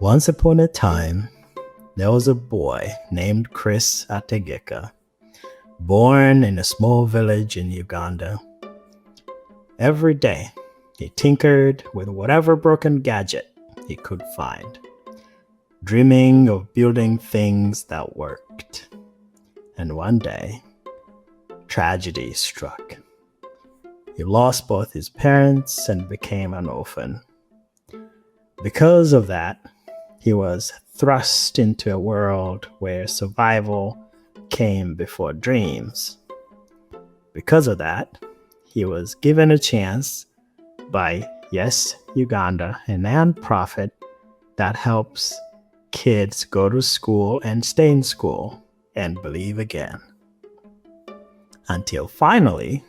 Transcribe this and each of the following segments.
Once upon a time, there was a boy named Chris Atageka, born in a small village in Uganda. Every day, he tinkered with whatever broken gadget he could find, dreaming of building things that worked. And one day, tragedy struck. He lost both his parents and became an orphan. Because of that, he was thrust into a world where survival came before dreams. Because of that, he was given a chance by Yes Uganda, a non-profit that helps kids go to school and stay in school and believe again. Until finally,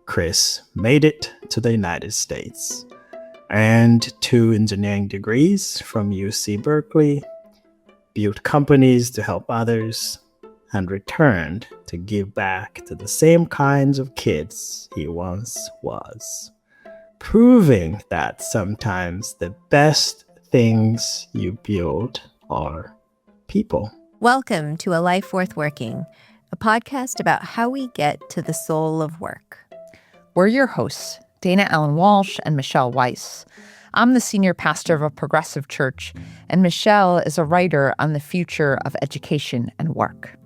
Chris made it to the United States, earned 2 engineering degrees from UC Berkeley, built companies to help others, and returned to give back to the same kinds of kids he once was, proving that sometimes the best things you build are people. Welcome to A Life Worth Working, a podcast about how we get to the soul of work. We're your hosts, Dana Allen Walsh and Michelle Weiss. I'm the senior pastor of a progressive church, and Michelle is a writer on the future of education and work.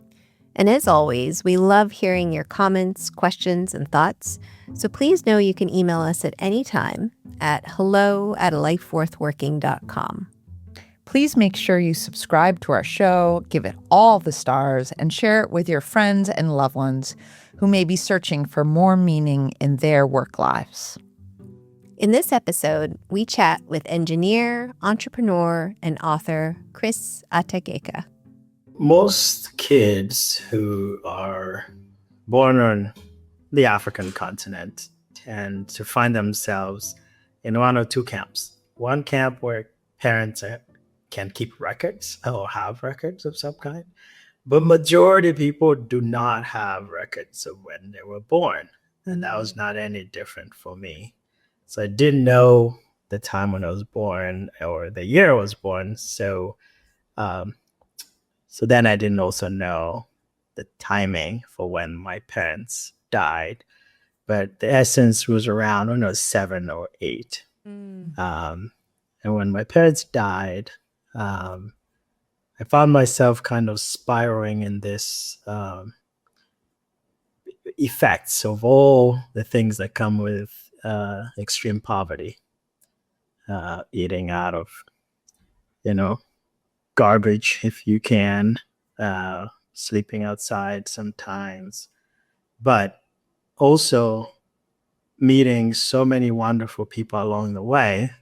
And as always, we love hearing your comments, questions, and thoughts. So please know you can email us at any time at hello@alifeworthworking.com. Please make sure you subscribe to our show, give it all the stars, and share it with your friends and loved ones who may be searching for more meaning in their work lives. In this episode, we chat with engineer, entrepreneur, and author Chris Atageka. Most kids who are born on the African continent tend to find themselves in one or two camps. One camp where parents can keep records or have records of some kind, but majority of people do not have records of when they were born, and that was not any different for me. So I didn't know the time when I was born or the year I was born, so then I didn't also know the timing for when my parents died, but the essence was around when I was 7 or 8. And when my parents died, I found myself kind of spiraling in this effects of all the things that come with extreme poverty, eating out of, garbage if you can, sleeping outside sometimes, but also meeting so many wonderful people along the way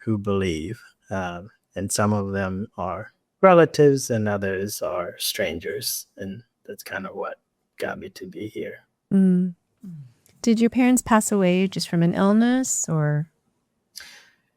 who believe, and some of them are relatives and others are strangers, and that's kind of what got me to be here. Did your parents pass away just from an illness, or?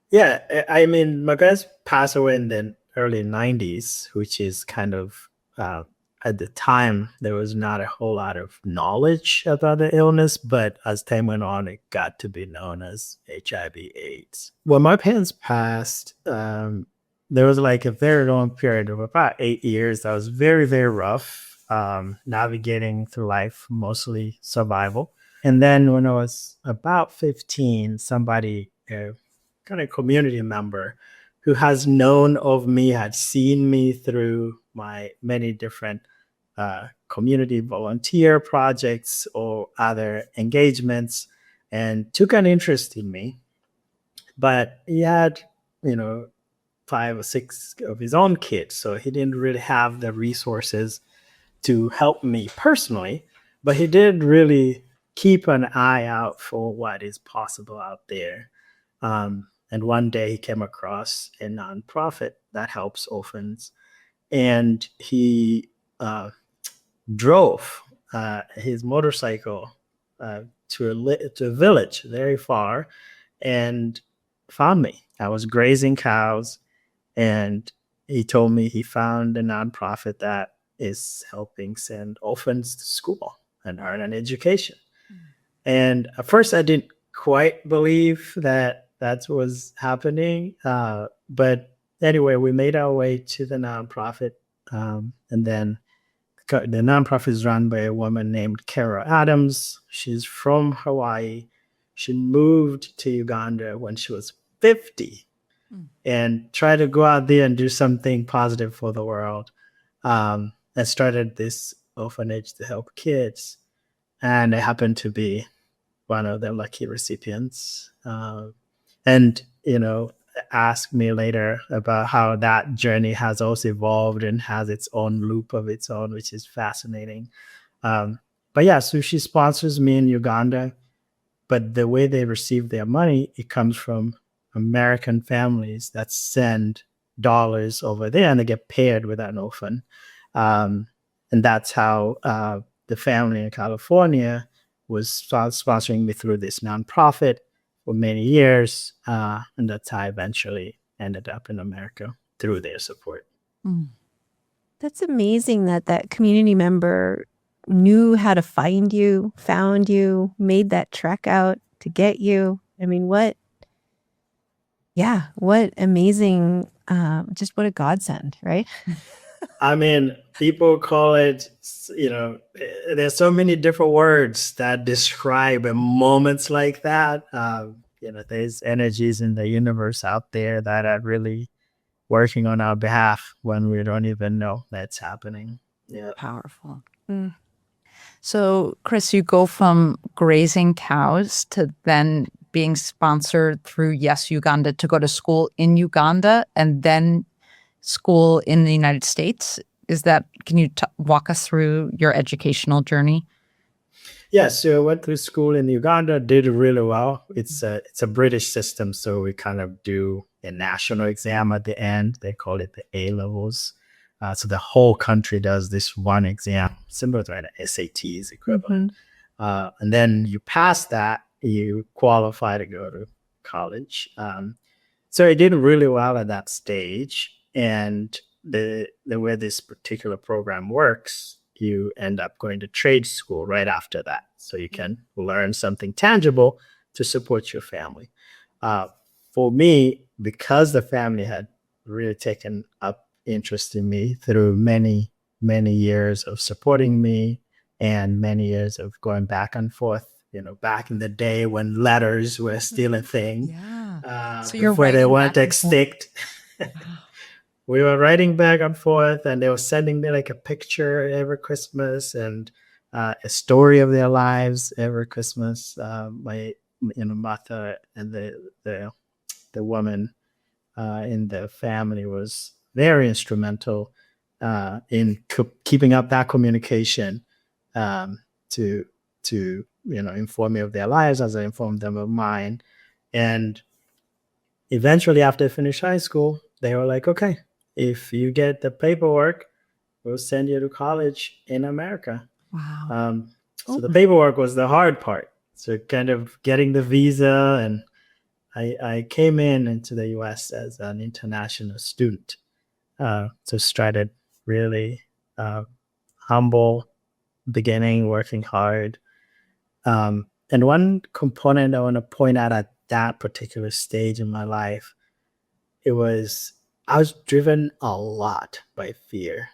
Yeah, I mean, my parents passed away in the early 90s, which is kind of, at the time, there was not a whole lot of knowledge about the illness, but as time went on, it got to be known as HIV/AIDS. When my parents passed, there was like a very long period of about 8 years that was very, very rough, navigating through life, mostly survival. And then when I was about 15, somebody, kind of community member who has known of me, had seen me through my many different community volunteer projects or other engagements, and took an interest in me. But he had, 5 or 6 of his own kids, so he didn't really have the resources to help me personally, but he did really keep an eye out for what is possible out there. And one day he came across a nonprofit that helps orphans, and he drove his motorcycle to a village very far and found me. I was grazing cows, and he told me he found a nonprofit that is helping send orphans to school and earn an education. And at first I didn't quite believe that was happening, but anyway, we made our way to the nonprofit, and then the nonprofit is run by a woman named Carol Adams. She's from Hawaii. She moved to Uganda when she was 50 and tried to go out there and do something positive for the world, and started this orphanage to help kids. And I happened to be one of the lucky recipients. And, asked me later about how that journey has also evolved and has its own loop of its own, which is fascinating. But yeah, so she sponsors me in Uganda, but the way they receive their money, it comes from American families that send dollars over there and they get paired with an orphan. And that's how the family in California was sponsoring me through this nonprofit for many years. And that's how I eventually ended up in America through their support. That's amazing that that community member knew how to find you, found you, made that trek out to get you. I mean, what amazing, just what a godsend, right? I mean, people call it, there's so many different words that describe moments like that. There's energies in the universe out there that are really working on our behalf when we don't even know that's happening. Yeah. Powerful. So, Chris, you go from grazing cows to then being sponsored through Yes Uganda to go to school in Uganda and then school in the United States. Can you walk us through your educational journey? Yeah, so I went through school in Uganda, did really well. It's a British system, so we kind of do a national exam at the end. They call it the A levels. So the whole country does this one exam, similar to an SATs equivalent. And then you pass that, you qualify to go to college. So I did really well at that stage. And the way this particular program works, you end up going to trade school right after that. So you can learn something tangible to support your family. For me, because the family had really taken up interest in me through many, many years of supporting me and many years of going back and forth, back in the day when letters were still a thing. Yeah. So before they weren't extinct. We were writing back and forth, and they were sending me like a picture every Christmas and a story of their lives every Christmas. My mother and the woman in the family was very instrumental in keeping up that communication to inform me of their lives as I informed them of mine. And eventually, after I finished high school, they were like, okay, if you get the paperwork, we'll send you to college in America. Wow. So the paperwork was the hard part. So kind of getting the visa, and I came into the US as an international student. So started really humble beginning, working hard. And one component I want to point out at that particular stage in my life, I was driven a lot by fear.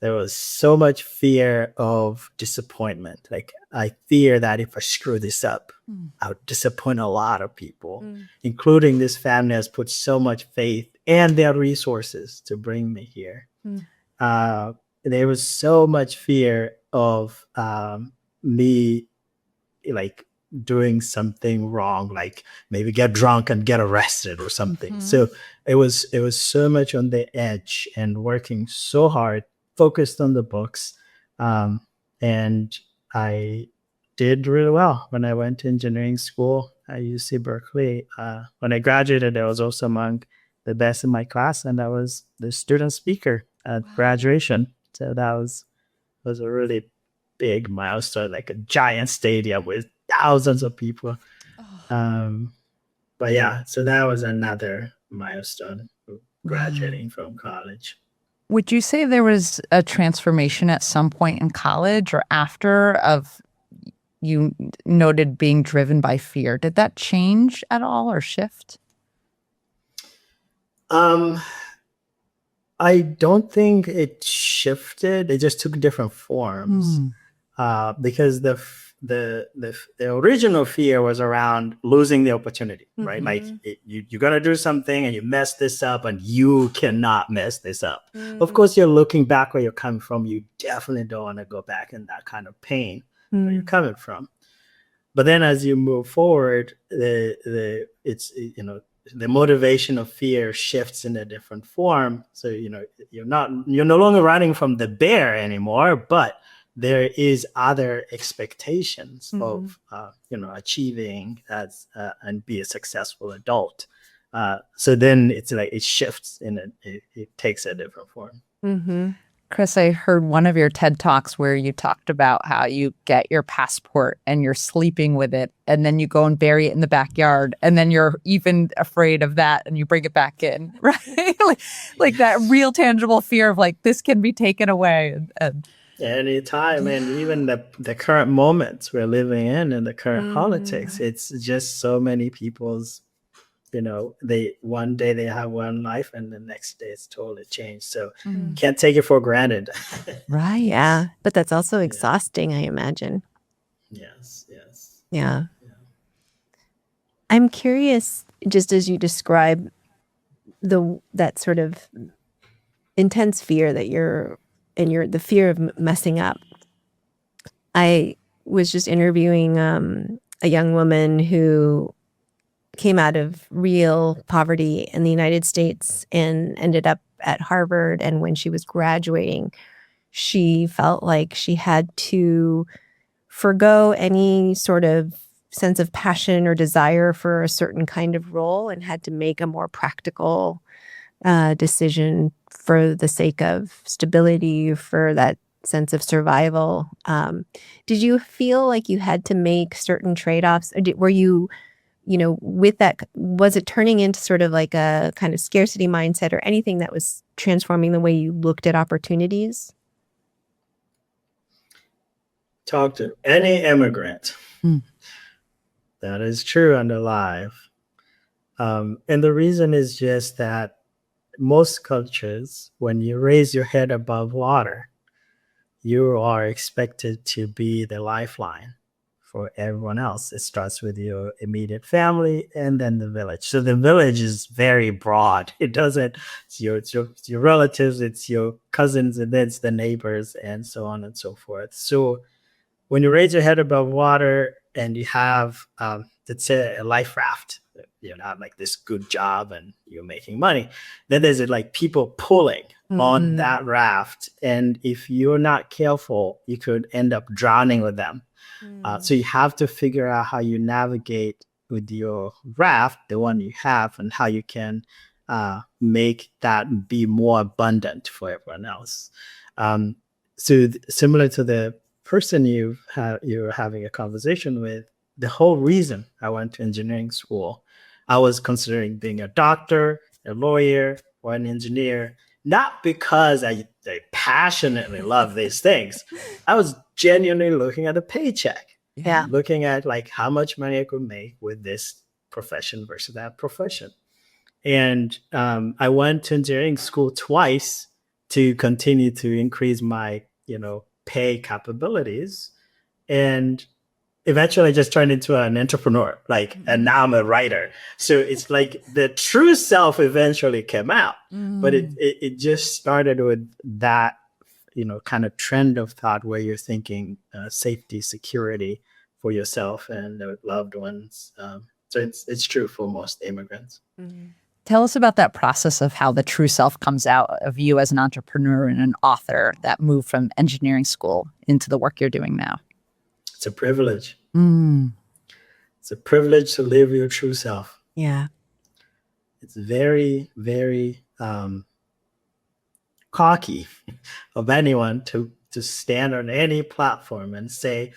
There was so much fear of disappointment. Like, I fear that if I screw this up, I would disappoint a lot of people, including this family has put so much faith and their resources to bring me here. There was so much fear of me, like, doing something wrong, like maybe get drunk and get arrested or something. So it was so much on the edge and working so hard, focused on the books. And I did really well when I went to engineering school at UC Berkeley. When I graduated, I was also among the best in my class, and I was the student speaker at graduation. So that was a really big milestone, like a giant stadium with thousands of people. But yeah, so that was another milestone, graduating from college. Would you say there was a transformation at some point in college or after of you noted being driven by fear? Did that change at all or shift? Um, I don't think it shifted. It just took different forms. Because the original fear was around losing the opportunity, right? Like you're gonna do something and you mess this up, and you cannot mess this up. Of course, you're looking back where you're coming from. You definitely don't want to go back in that kind of pain where you're coming from. But then as you move forward, the motivation of fear shifts in a different form. So you're no longer running from the bear anymore, but there is other expectations of achieving as and be a successful adult. So then it's like it shifts and it takes a different form. Chris, I heard one of your TED Talks where you talked about how you get your passport and you're sleeping with it, and then you go and bury it in the backyard, and then you're even afraid of that, and you bring it back in, right? like that real tangible fear of like, this can be taken away. And anytime, and even the current moments we're living in the current politics, it's just so many people's, they one day they have one life and the next day it's totally changed. So can't take it for granted. Right. Yeah. But that's also exhausting, I imagine. Yes. Yeah. I'm curious, just as you describe that sort of intense fear that the fear of messing up. I was just interviewing a young woman who came out of real poverty in the United States and ended up at Harvard. And when she was graduating, she felt like she had to forgo any sort of sense of passion or desire for a certain kind of role and had to make a more practical decision for the sake of stability, for that sense of survival. Did you feel like you had to make certain trade-offs? Or were you, with that, was it turning into sort of like a kind of scarcity mindset or anything that was transforming the way you looked at opportunities? Talk to any immigrant. That is true and alive. And the reason is just that most cultures, when you raise your head above water, you are expected to be the lifeline for everyone else. It starts with your immediate family and then the village. So the village is very broad. It doesn't, it's your relatives, it's your cousins, and then it's the neighbors, and so on and so forth. So when you raise your head above water and you have, let's say, a life raft, you have like this good job and you're making money, then there's like people pulling on that raft. And if you're not careful, you could end up drowning with them. So you have to figure out how you navigate with your raft, the one you have, and how you can make that be more abundant for everyone else. Similar to the person you're having a conversation with, the whole reason I went to engineering school, I was considering being a doctor, a lawyer, or an engineer, not because I passionately love these things. I was genuinely looking at a paycheck, looking at like how much money I could make with this profession versus that profession. And I went to engineering school twice to continue to increase my, pay capabilities. And eventually I just turned into an entrepreneur, and now I'm a writer. So it's like the true self eventually came out, but it just started with that, kind of trend of thought where you're thinking safety, security for yourself and loved ones. So it's true for most immigrants. Tell us about that process of how the true self comes out of you as an entrepreneur and an author, that move from engineering school into the work you're doing now. It's a privilege. It's a privilege to live your true self. Yeah. It's very, very cocky of anyone to stand on any platform and say,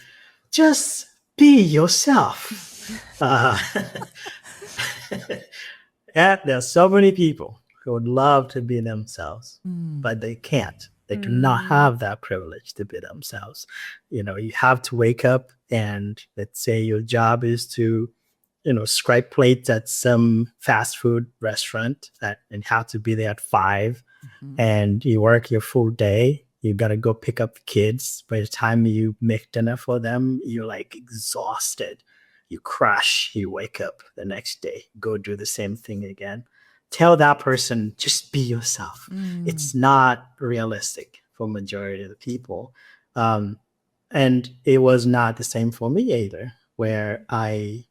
just be yourself. Yeah, there are so many people who would love to be themselves, but they can't. They do not have that privilege to be themselves. You have to wake up and let's say your job is to scrape plates at some fast food restaurant and have to be there at 5, and you work your full day. You got to go pick up the kids. By the time you make dinner for them, you're like exhausted. You crash, you wake up the next day, go do the same thing again. Tell that person, just be yourself. It's not realistic for majority of the people. And it was not the same for me either, where I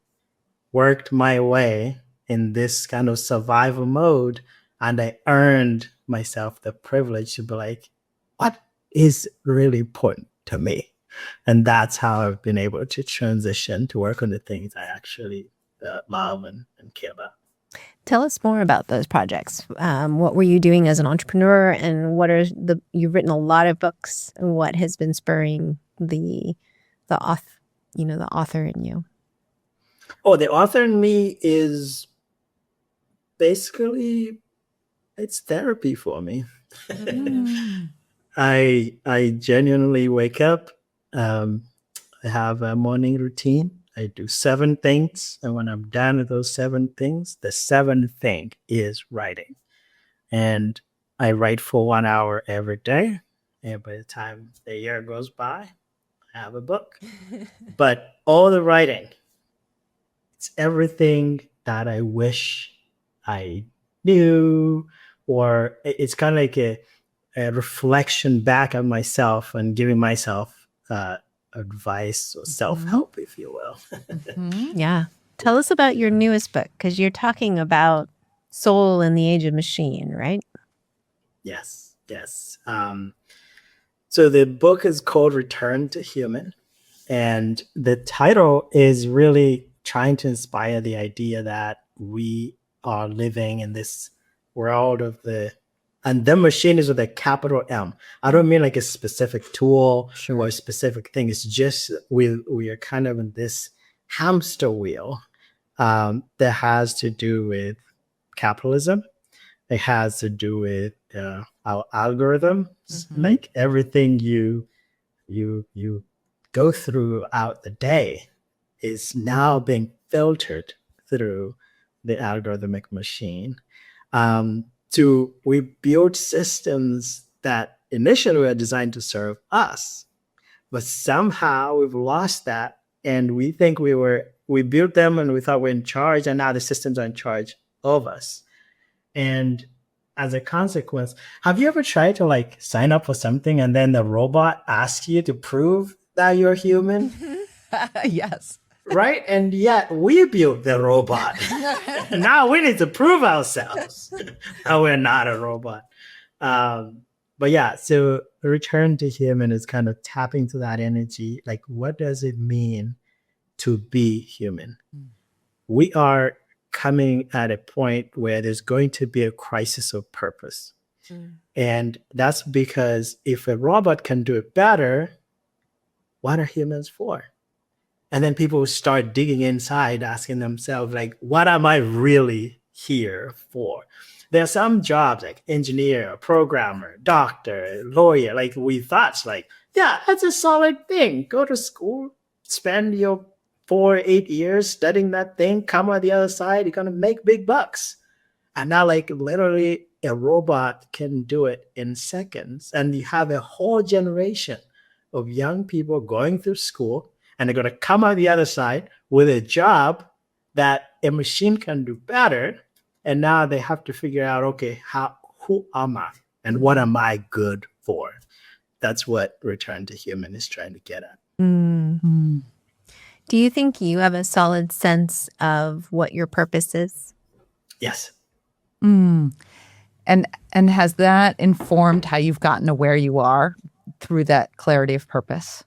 worked my way in this kind of survival mode, and I earned myself the privilege to be like, what is really important to me? And that's how I've been able to transition to work on the things I actually love and care about. Tell us more about those projects. What were you doing as an entrepreneur, and what are you've written a lot of books, and what has been spurring the author in you? Oh, the author in me is basically, it's therapy for me. I genuinely wake up. I have a morning routine. I do 7 things. And when I'm done with those 7 things, the 7th thing is writing. And I write for 1 hour every day. And by the time the year goes by, I have a book. But all the writing, it's everything that I wish I knew, or it's kind of like a reflection back on myself and giving myself advice or self-help, if you will. Yeah. Tell us about your newest book, because you're talking about soul in the age of machine, right? Yes. So the book is called Return to Human. And the title is really trying to inspire the idea that we are living in this world of and the machine is with a capital M. I don't mean like a specific tool or a specific thing. It's just we are kind of in this hamster wheel that has to do with capitalism. It has to do with our algorithm. Like everything you go throughout the day is now being filtered through the algorithmic machine. We build systems that initially were designed to serve us, but somehow we've lost that, and we think we built them and we thought we're in charge, and now the systems are in charge of us. And as a consequence, have you ever tried to like sign up for something and then the robot asks you to prove that you're human? Yes. Right? And yet we built the robot. Now we need to prove ourselves that we're not a robot. But yeah, so Return to Human is kind of tapping to that energy. Like, what does it mean to be human? We are coming at a point where there's going to be a crisis of purpose. And that's because if a robot can do it better, what are humans for? And then people start digging inside, asking themselves, like, what am I really here for? There are some jobs like engineer, programmer, doctor, lawyer, like we thought, like, yeah, that's a solid thing. Go to school, spend your 4-8 years studying that thing, come on the other side, you're going to make big bucks. And now, like, literally a robot can do it in seconds. And you have a whole generation of young people going through school, and they're going to come out the other side with a job that a machine can do better. And now they have to figure out, okay, who am I and what am I good for? That's what Return to Human is trying to get at. Do you think you have a solid sense of what your purpose is? Yes. And has that informed how you've gotten to where you are through that clarity of purpose?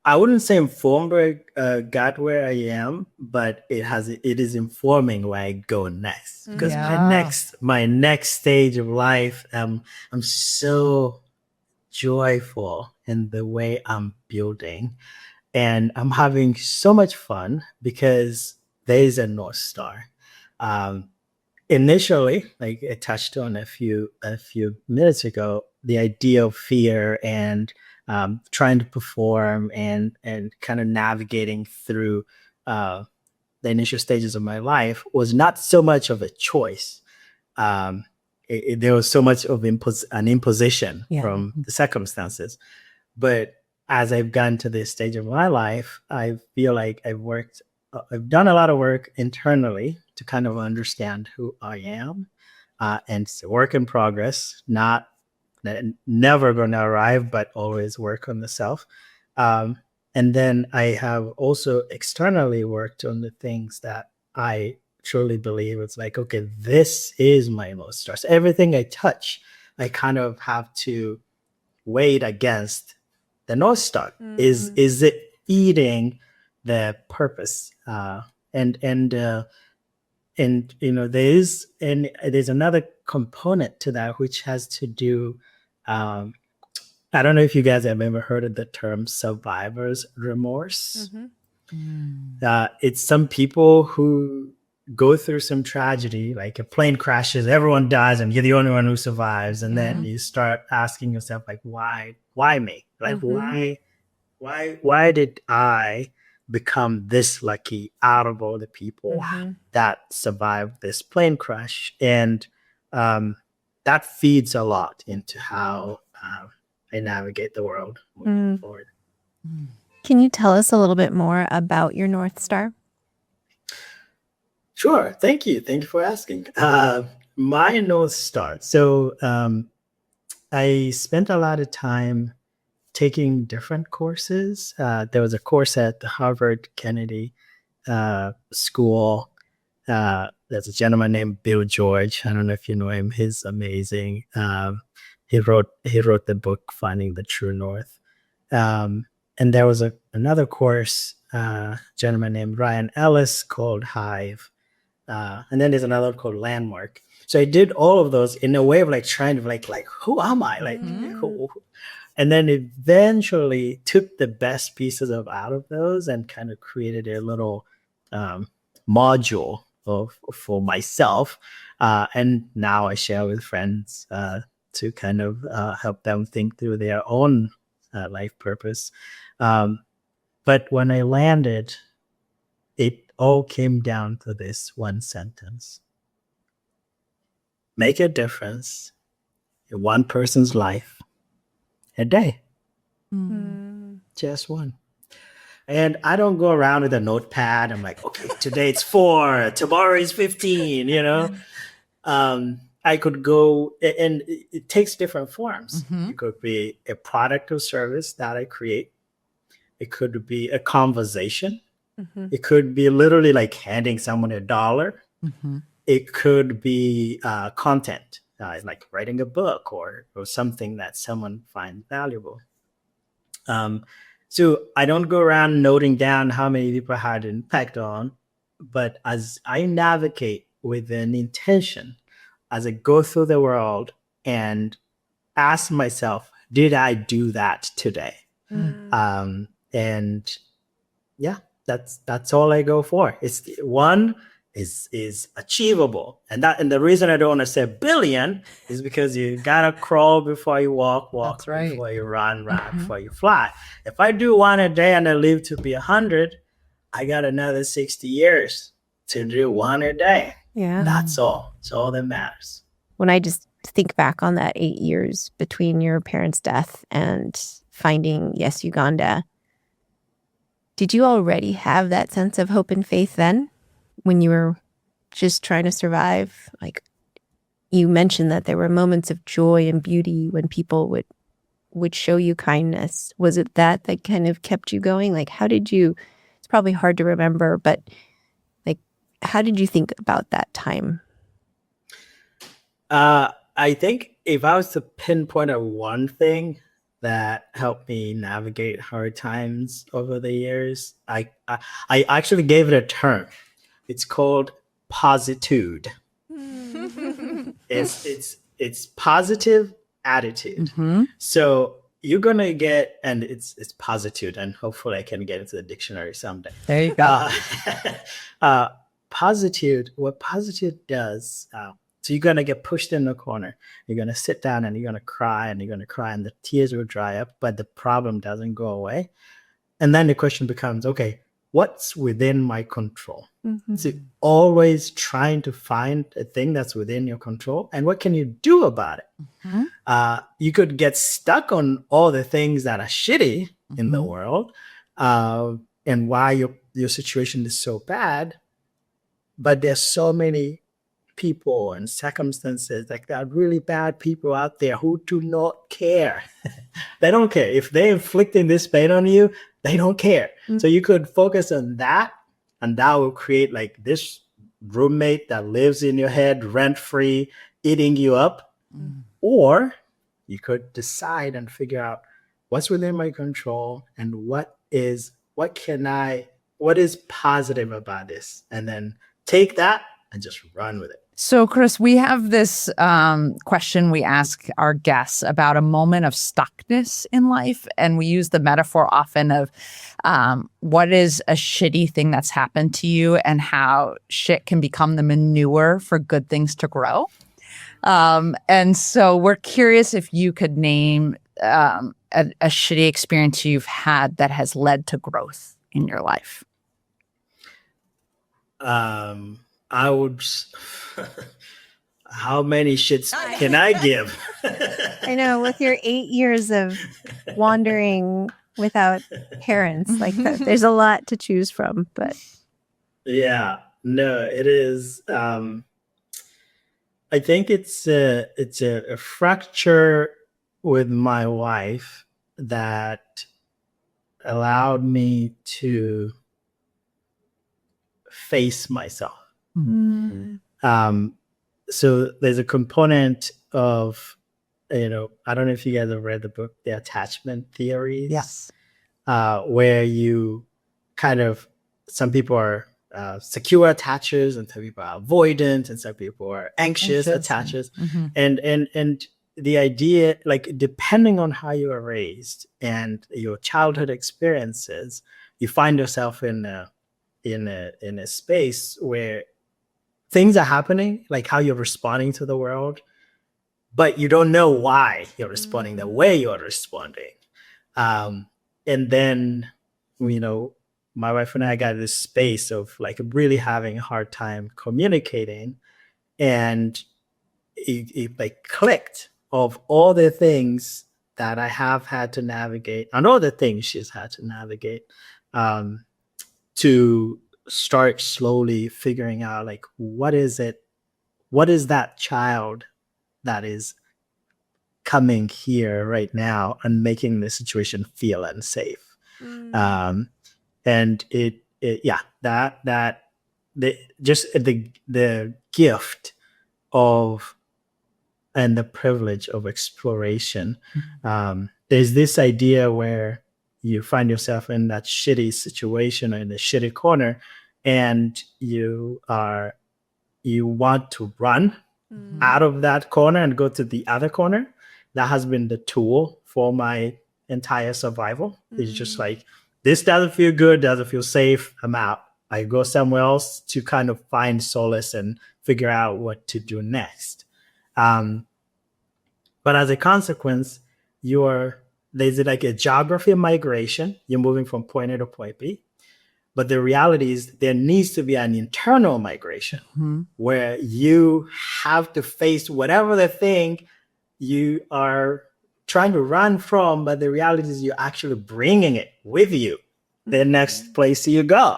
I wouldn't say informed where I got where I am, but it is informing where I go next. Because my next stage of life, I'm so joyful in the way I'm building, and I'm having so much fun because there is a North Star. Initially, like I touched on a few minutes ago, the idea of fear and trying to perform and kind of navigating through the initial stages of my life was not so much of a choice. There was so much of an imposition Yeah. from the circumstances. But as I've gotten to this stage of my life, I feel like I've done a lot of work internally to kind of understand who I am. And it's a work in progress, never going to arrive, but always work on the self. And then I have also externally worked on the things that I truly believe it's like, okay, this is my North Star. So everything I touch, I kind of have to weigh it against the North Star. Is it feeding the purpose? And there's another component to that, which has to do. I don't know if you guys have ever heard of the term survivor's remorse. It's some people who go through some tragedy, like a plane crashes, everyone dies, and you're the only one who survives. And then you start asking yourself, like, why me? Like, why did I become this lucky out of all the people that survived this plane crash? And that feeds a lot into how I navigate the world moving forward. Can you tell us a little bit more about your North Star? Sure. Thank you. Thank you for asking. My North Star. So I spent a lot of time taking different courses. There was a course at the Harvard Kennedy School. There's a gentleman named Bill George. I don't know if you know him. He's amazing. He wrote the book Finding the True North. And there was another course, gentleman named Ryan Ellis, called Hive. And then there's another one called Landmark. So I did all of those in a way of like trying to like who am I? Like who? And then eventually took the best pieces out of those and kind of created a little module for myself. And now I share with friends to kind of help them think through their own life purpose. But when I landed, it all came down to this one sentence: make a difference in one person's life a day. Just one. And I don't go around with a notepad. I'm like, okay, today it's 4, tomorrow is 15, I could go, and it takes different forms. It could be a product or service that I create. It could be a conversation. It could be literally like handing someone $1. It could be content, like writing a book or something that someone finds valuable. So I don't go around noting down how many people I had an impact on, but as I navigate with an intention, as I go through the world and ask myself, did I do that today? And yeah, that's all I go for. It's one is achievable. And the reason I don't want to say billion is because you gotta crawl before you walk That's right. before you run before you fly. If I do one a day and I live to be 100, I got another 60 years to do one a day. Yeah. That's all. It's all that matters. When I just think back on that 8 years between your parents' death and finding Yes Uganda, did you already have that sense of hope and faith then when you were just trying to survive? Like, you mentioned that there were moments of joy and beauty when people would show you kindness. Was it that kind of kept you going? Like, how did you, it's probably hard to remember, but like, how did you think about that time? I think if I was to pinpoint a one thing that helped me navigate hard times over the years, I actually gave it a term. It's called positude. It's positive attitude. So you're gonna get, and it's positude, and hopefully I can get into the dictionary someday. There you go. Positude. What positude does? So you're gonna get pushed in the corner. You're gonna sit down and you're gonna cry and the tears will dry up, but the problem doesn't go away. And then the question becomes, okay, what's within my control. Mhm. So always trying to find a thing that's within your control and what can you do about it. Mhm. You could get stuck on all the things that are shitty in the Mhm. world, and why your situation is so bad. But there's so many people and circumstances, like there are really bad people out there who do not care. They don't care. If they're inflicting this pain on you, they don't care. Mm. So you could focus on that, and that will create like this roommate that lives in your head rent free, eating you up. Mm. Or you could decide and figure out what's within my control and what is positive about this, and then take that and just run with it. So, Chris, we have this question we ask our guests about a moment of stuckness in life. And we use the metaphor often of what is a shitty thing that's happened to you and how shit can become the manure for good things to grow. And so we're curious if you could name a shitty experience you've had that has led to growth in your life. I would. How many shits can I give? I know, with your 8 years of wandering without parents, like there's a lot to choose from. But Yeah, no, it is. I think it's a fracture with my wife that allowed me to face myself. So there's a component of, I don't know if you guys have read the book, The Attachment Theories. Yes. Where you kind of, some people are secure attachers, and some people are avoidant, and some people are anxious attachers. Mhm. And the idea, like, depending on how you were raised and your childhood experiences, you find yourself in a space where things are happening, like how you're responding to the world, but you don't know why you're responding the way you're responding. And then, my wife and I got this space of like really having a hard time communicating, and it like clicked of all the things that I have had to navigate and all the things she's had to navigate, to start slowly figuring out like, what is that child that is coming here right now and making the situation feel unsafe. And the gift of and the privilege of exploration. There's this idea where you find yourself in that shitty situation or in the shitty corner, and you want to run out of that corner and go to the other corner. That has been the tool for my entire survival. It's just like, this doesn't feel good, doesn't feel safe, I'm out. I go somewhere else to kind of find solace and figure out what to do next. But as a consequence, there's like a geography of migration. You're moving from point A to point B. But the reality is there needs to be an internal migration where you have to face whatever the thing you are trying to run from, but the reality is you're actually bringing it with you the next place you go.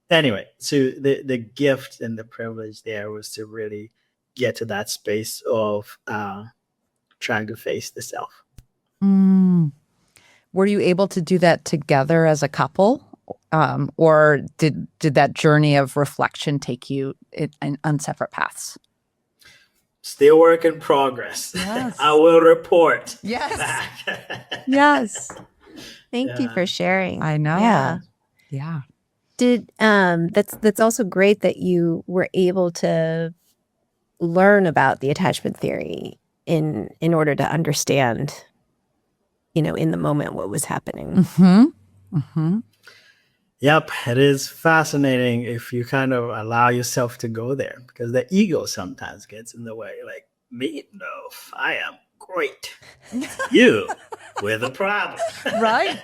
Anyway, so the gift and the privilege there was to really get to that space of trying to face the self. Were you able to do that together as a couple? Or did that journey of reflection take you on separate paths? Still work in progress. Yes. I will report. Yes. Back. Yes. thank you for sharing. I know. Yeah. Yeah. Did that's also great that you were able to learn about the attachment theory in order to understand, in the moment what was happening. Yep, it is fascinating if you kind of allow yourself to go there, because the ego sometimes gets in the way. Like, me, no, I am great. You, we're the problem. Right.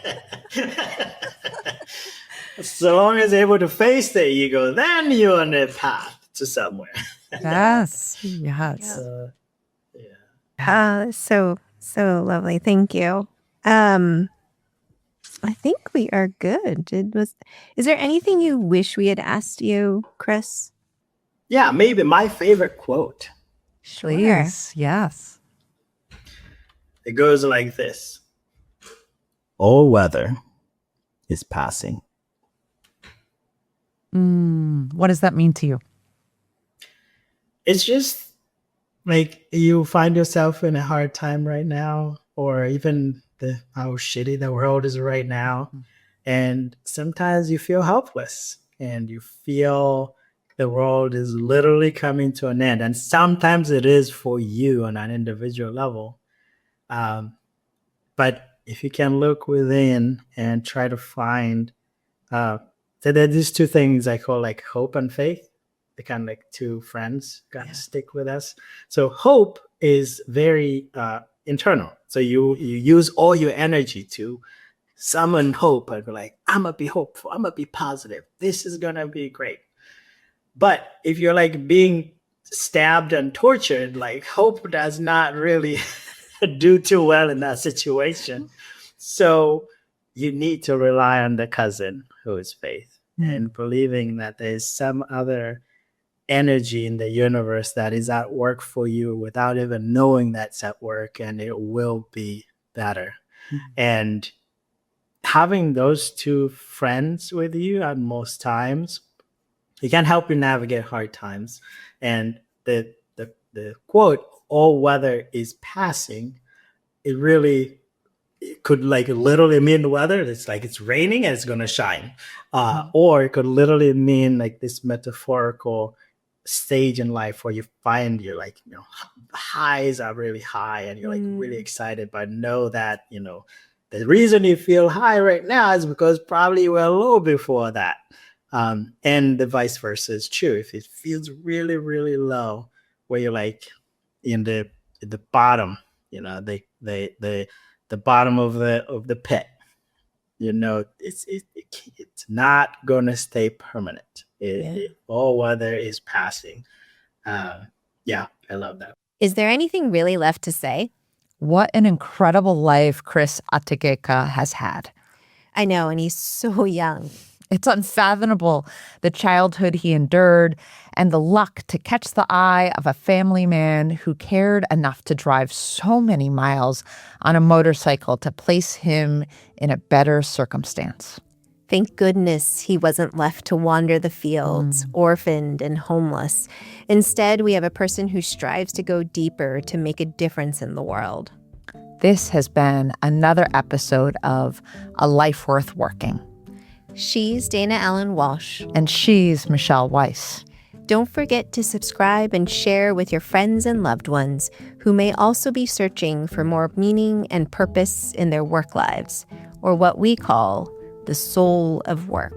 So long as you're able to face the ego, then you're on a path to somewhere. Yes. Yes. Yeah. So lovely. Thank you. I think we are good. Is there anything you wish we had asked you, Chris? Yeah, maybe my favorite quote. Please. Yes. It goes like this. All weather is passing. What does that mean to you? It's just like you find yourself in a hard time right now, or even how shitty the world is right now. And sometimes you feel helpless and you feel the world is literally coming to an end. And sometimes it is for you on an individual level. But if you can look within and try to find, so there are these two things I call like hope and faith. They're kind of like two friends gotta stick with us. So hope is very internal. So you use all your energy to summon hope and be like, I'm gonna be hopeful, I'm gonna be positive, this is gonna be great. But if you're like being stabbed and tortured, like hope does not really do too well in that situation. So you need to rely on the cousin who is faith and believing that there's some other energy in the universe that is at work for you without even knowing that's at work, and it will be better. And having those two friends with you at most times, it can help you navigate hard times. And the quote, all weather is passing, it could like literally mean the weather. It's like it's raining and it's going to shine. Or it could literally mean like this metaphorical stage in life where you find you're like, highs are really high and you're like really excited, but know that, the reason you feel high right now is because probably you were low before that. And the vice versa is true. If it feels really, really low, where you're like in the bottom, the bottom of the pit, it's not gonna stay permanent. All weather is passing. I love that. Is there anything really left to say? What an incredible life Chris Atageka has had. I know, and he's so young. It's unfathomable, the childhood he endured and the luck to catch the eye of a family man who cared enough to drive so many miles on a motorcycle to place him in a better circumstance. Thank goodness he wasn't left to wander the fields, orphaned and homeless. Instead, we have a person who strives to go deeper to make a difference in the world. This has been another episode of A Life Worth Working. She's Dana Allen Walsh. And she's Michelle Weiss. Don't forget to subscribe and share with your friends and loved ones who may also be searching for more meaning and purpose in their work lives, or what we call the soul of work.